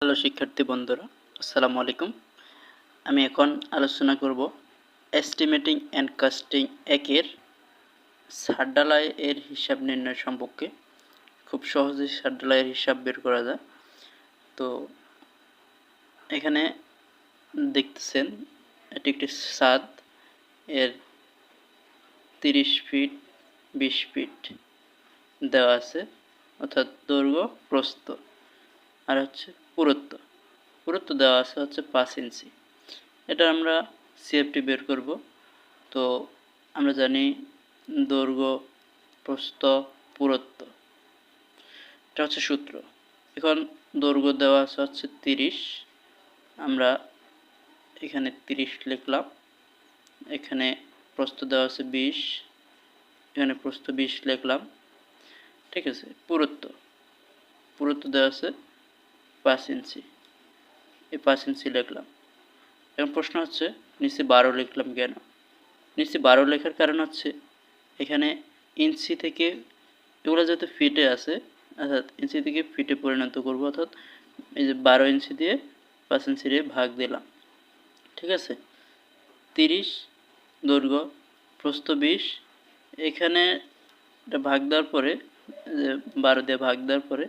Hello শিক্ষার্থী বন্ধুরা, আসসালামু আলাইকুম। আমি এখন আলোচনা করব এস্টিমেটিং অ্যান্ড কাস্টিং একের ছাদ ঢালাইয়ের হিসাব নির্ণয় সম্পর্কে। খুব সহজেই ছাদ ঢালাইয়ের হিসাব বের করা যায়। তো এখানে দেখতেছেন এটি একটি ছাদ, এর 30 ফিট 20 ফিট দেওয়া আছে, অর্থাৎ দৈর্ঘ্য প্রস্থ আর হচ্ছে পুরুত্ব দেওয়া আছে হচ্ছে 5 ইঞ্চি। এটা আমরা সিএফটি বের করব। তো আমরা জানি দৈর্ঘ্য প্রস্থ পুরুত্ব, এটা হচ্ছে সূত্র। এখন দৈর্ঘ্য দেওয়া আছে হচ্ছে 30, আমরা এখানে 30 লিখলাম। এখানে প্রস্থ দেওয়া আছে 20, এখানে প্রস্থ 20 লিখলাম। ঠিক আছে। পুরুত্ব দেওয়া আছে 5 ইঞ্চি, এই 5 ইঞ্চি লিখলাম। এখন প্রশ্ন হচ্ছে নিচে 12 লিখলাম কেন? নিচে 12 লেখার কারণ হচ্ছে এখানে ইঞ্চি থেকে, এগুলো যেহেতু ফিটে আছে, অর্থাৎ ইঞ্চি থেকে ফিটে পরিণত করব, অর্থাৎ এই যে 12 ইঞ্চি দিয়ে 5 ইঞ্চি দিয়ে ভাগ দিলাম। ঠিক আছে। 30 দৈর্ঘ্য, প্রস্থ 20, এখানে এটা ভাগ দেওয়ার পরে 12 দিয়ে ভাগ দেওয়ার পরে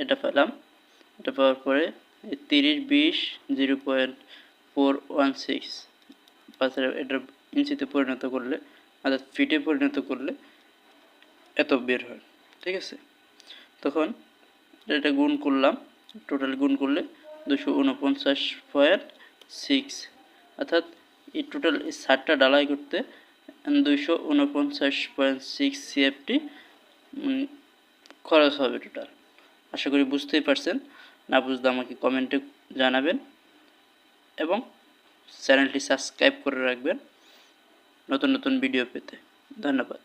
এটা পেলাম। এটা পাওয়ার পরে 30 20 0.416, এটা ইঞ্চিতে পরিণত করলে, অর্থাৎ ফিটে পরিণত করলে এত বের হয়। ঠিক আছে। তখন এটা গুণ করলাম, টোটাল গুণ করলে 249.6, অর্থাৎ এই টোটাল এই ছাদটা ঢালাই করতে 249.6 সিএফটি খরচ হবে টোটাল। আশা করি বুঝতেই পারছেন। না বুঝলে আমাকে কমেন্টে জানাবেন এবং চ্যানেলটি সাবস্ক্রাইব করে রাখবেন নতুন নতুন ভিডিও পেতে। ধন্যবাদ।